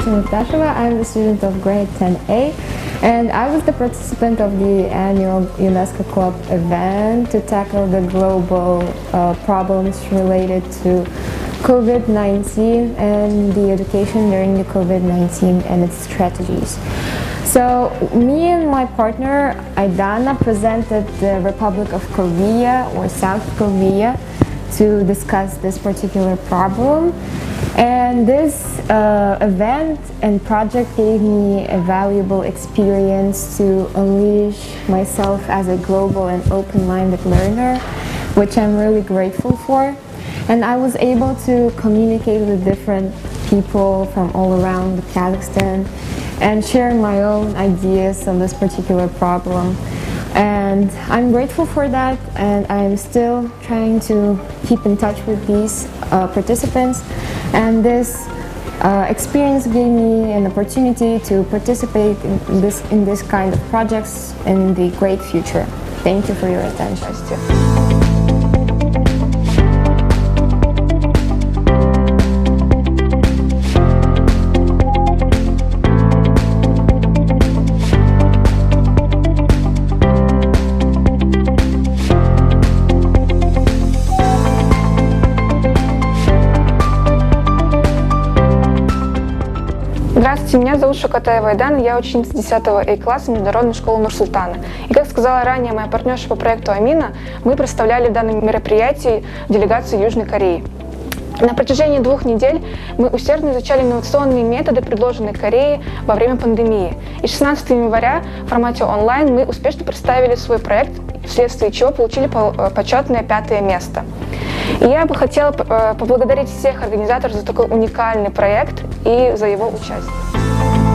Muftasheva. I'm the student of grade 10A, and I was the participant of the annual UNESCO Club event to tackle the global problems related to COVID-19 and the education during the COVID-19 and its strategies. So me and my partner Aidana presented the Republic of Korea or South Korea to discuss this particular problem, and this event and project gave me a valuable experience to unleash myself as a global and open-minded learner, which I'm really grateful for. And I was able to communicate with different people from all around Kazakhstan and share my own ideas on this particular problem. And I'm grateful for that, and I'm still trying to keep in touch with these participants. And this experience gave me an opportunity to participate in this kind of projects in the great future. Thank you for your attention. Здравствуйте, меня зовут Шукатаева Айдана, я ученица 10 А-класса Международной школы Нур-Султана. И как сказала ранее моя партнерша по проекту Амина, мы представляли в данном мероприятии делегацию Южной Кореи. На протяжении 2 недель мы усердно изучали инновационные методы, предложенные Кореей во время пандемии. И 16 января в формате онлайн мы успешно представили свой проект, вследствие чего получили почетное 5-е место. И я бы хотела поблагодарить всех организаторов за такой уникальный проект и за его участие.